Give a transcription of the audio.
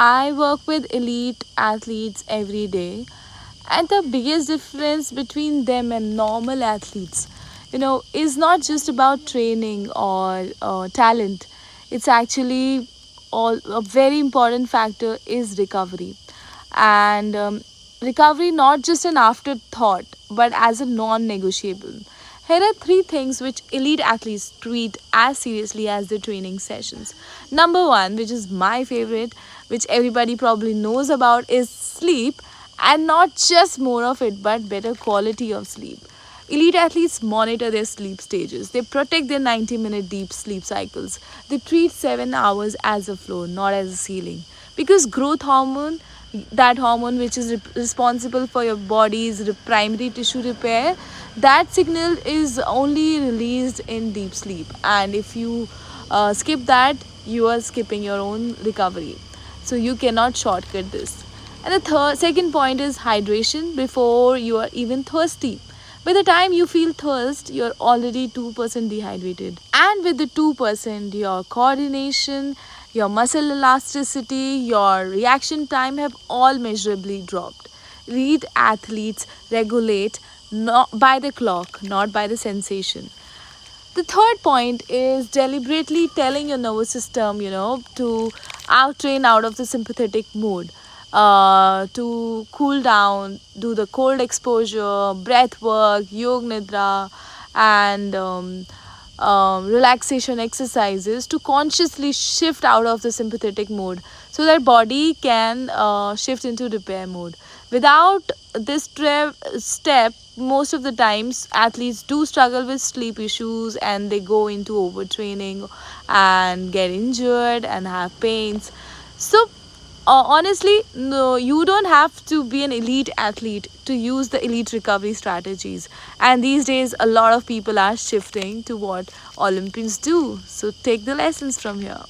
I work with elite athletes every day, and the biggest difference between them and normal athletes, is not just about training or talent. It's actually all a very important factor is recovery, and recovery not just an afterthought but as a non-negotiable. Here are three things which elite athletes treat as seriously as their training sessions. Number one, which is my favorite, which everybody probably knows about, is sleep, and not just more of it, but better quality of sleep. Elite athletes monitor their sleep stages. They protect their 90-minute deep sleep cycles. They treat 7 hours as a floor, not as a ceiling. Because growth hormone, that hormone which is responsible for your body's primary tissue repair, that signal is only released in deep sleep. And if you skip that, you are skipping your own recovery. So you cannot shortcut this. And the second point is hydration before you are even thirsty. By the time you feel thirst, you're already 2% dehydrated. And with the 2%, your coordination, your muscle elasticity, your reaction time have all measurably dropped. Elite athletes regulate not by the clock, not by the sensation. The third point is deliberately telling your nervous system, to train out of the sympathetic mode, to cool down, do the cold exposure, breath work, yoga nidra, and relaxation exercises to consciously shift out of the sympathetic mode so that body can shift into repair mode. Without this step, most of the times athletes do struggle with sleep issues and they go into overtraining and get injured and have pains. So honestly, no, you don't have to be an elite athlete to use the elite recovery strategies. And these days, a lot of people are shifting to what Olympians do. So take the lessons from here.